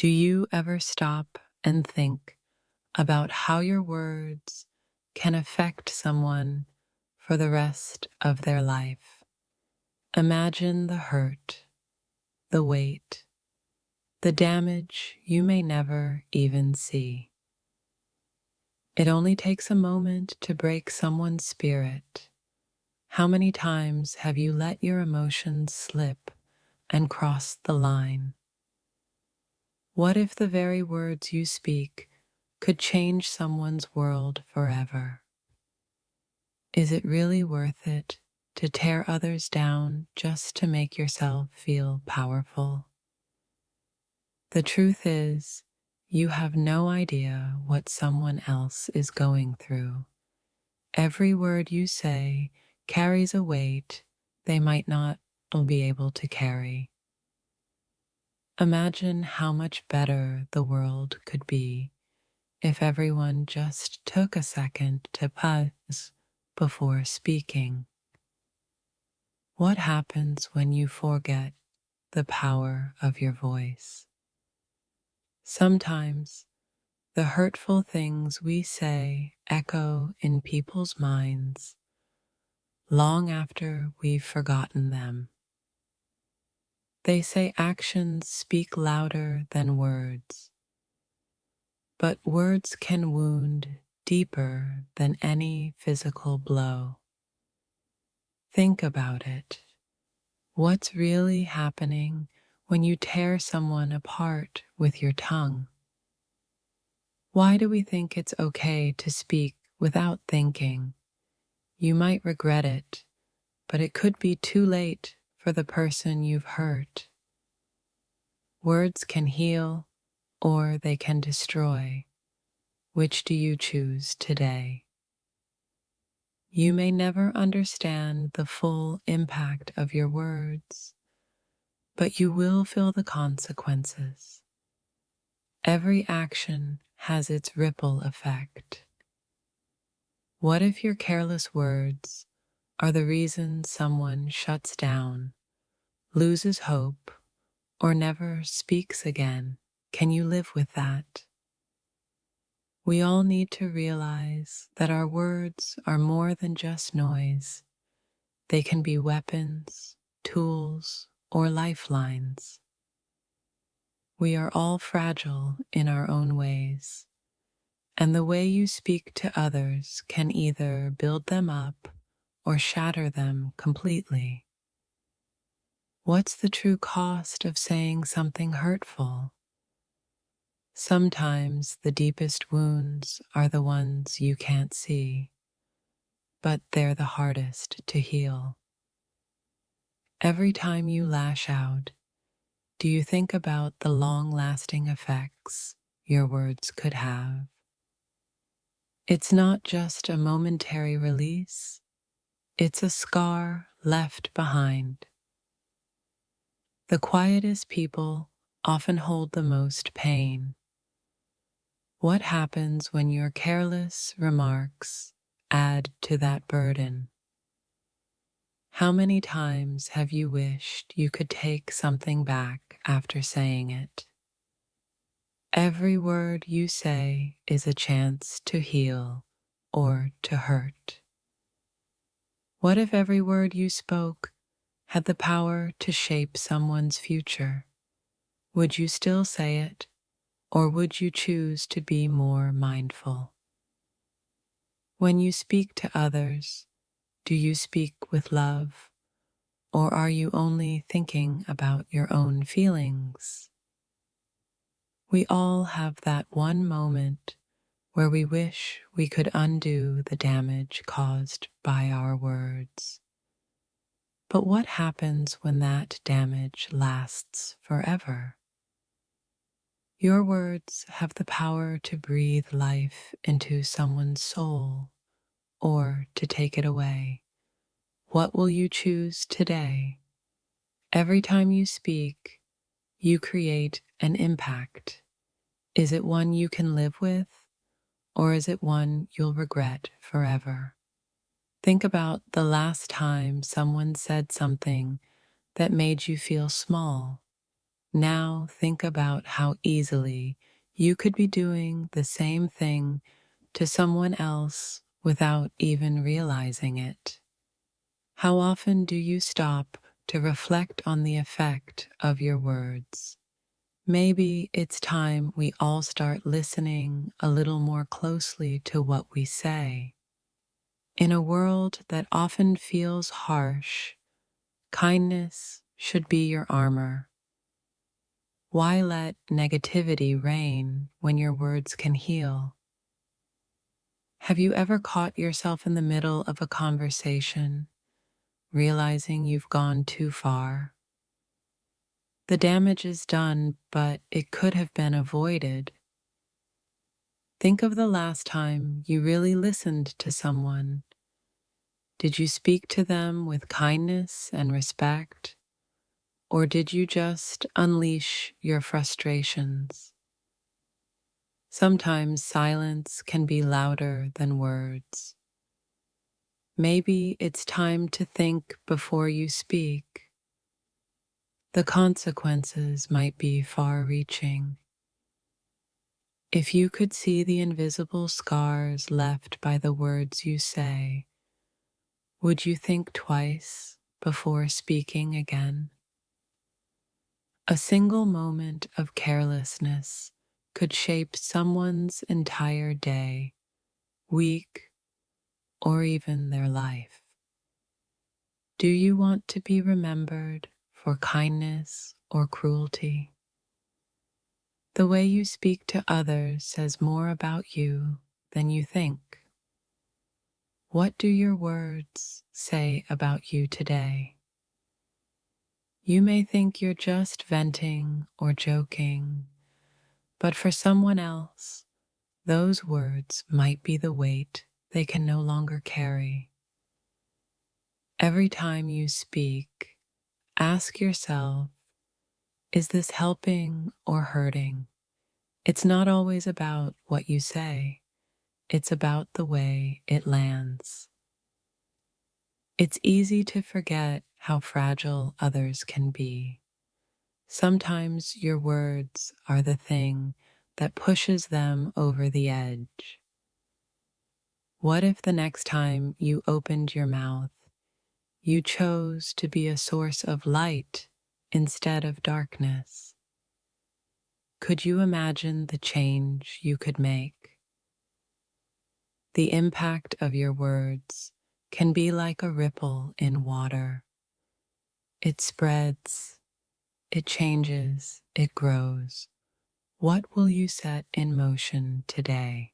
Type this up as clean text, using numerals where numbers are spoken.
Do you ever stop and think about how your words can affect someone for the rest of their life? Imagine the hurt, the weight, the damage you may never even see. It only takes a moment to break someone's spirit. How many times have you let your emotions slip and cross the line? What if the very words you speak could change someone's world forever? Is it really worth it to tear others down just to make yourself feel powerful? The truth is, you have no idea what someone else is going through. Every word you say carries a weight they might not be able to carry. Imagine how much better the world could be if everyone just took a second to pause before speaking. What happens when you forget the power of your voice? Sometimes the hurtful things we say echo in people's minds long after we've forgotten them. They say actions speak louder than words, but words can wound deeper than any physical blow. Think about it. What's really happening when you tear someone apart with your tongue? Why do we think it's okay to speak without thinking? You might regret it, but it could be too late for the person you've hurt. Words can heal or they can destroy. Which do you choose today? You may never understand the full impact of your words, but you will feel the consequences. Every action has its ripple effect. What if your careless words are the reason someone shuts down, loses hope, or never speaks again? Can you live with that? We all need to realize that our words are more than just noise. They can be weapons, tools, or lifelines. We are all fragile in our own ways, and the way you speak to others can either build them up or shatter them completely. What's the true cost of saying something hurtful? Sometimes the deepest wounds are the ones you can't see, but they're the hardest to heal. Every time you lash out, do you think about the long-lasting effects your words could have? It's not just a momentary release, it's a scar left behind. The quietest people often hold the most pain. What happens when your careless remarks add to that burden? How many times have you wished you could take something back after saying it? Every word you say is a chance to heal or to hurt. What if every word you spoke had the power to shape someone's future? Would you still say it, or would you choose to be more mindful? When you speak to others, do you speak with love, or are you only thinking about your own feelings? We all have that one moment where we wish we could undo the damage caused by our words. But what happens when that damage lasts forever? Your words have the power to breathe life into someone's soul or to take it away. What will you choose today? Every time you speak, you create an impact. Is it one you can live with, or is it one you'll regret forever? Think about the last time someone said something that made you feel small. Now think about how easily you could be doing the same thing to someone else without even realizing it. How often do you stop to reflect on the effect of your words? Maybe it's time we all start listening a little more closely to what we say. In a world that often feels harsh, kindness should be your armor. Why let negativity reign when your words can heal? Have you ever caught yourself in the middle of a conversation, realizing you've gone too far? The damage is done, but it could have been avoided. Think of the last time you really listened to someone. Did you speak to them with kindness and respect? Or did you just unleash your frustrations? Sometimes silence can be louder than words. Maybe it's time to think before you speak. The consequences might be far-reaching. If you could see the invisible scars left by the words you say, would you think twice before speaking again? A single moment of carelessness could shape someone's entire day, week, or even their life. Do you want to be remembered for kindness or cruelty? The way you speak to others says more about you than you think. What do your words say about you today? You may think you're just venting or joking, but for someone else, those words might be the weight they can no longer carry. Every time you speak, ask yourself, is this helping or hurting? It's not always about what you say, it's about the way it lands. It's easy to forget how fragile others can be. Sometimes your words are the thing that pushes them over the edge. What if the next time you opened your mouth, you chose to be a source of light instead of darkness? Could you imagine the change you could make? The impact of your words can be like a ripple in water. It spreads, it changes, it grows. What will you set in motion today?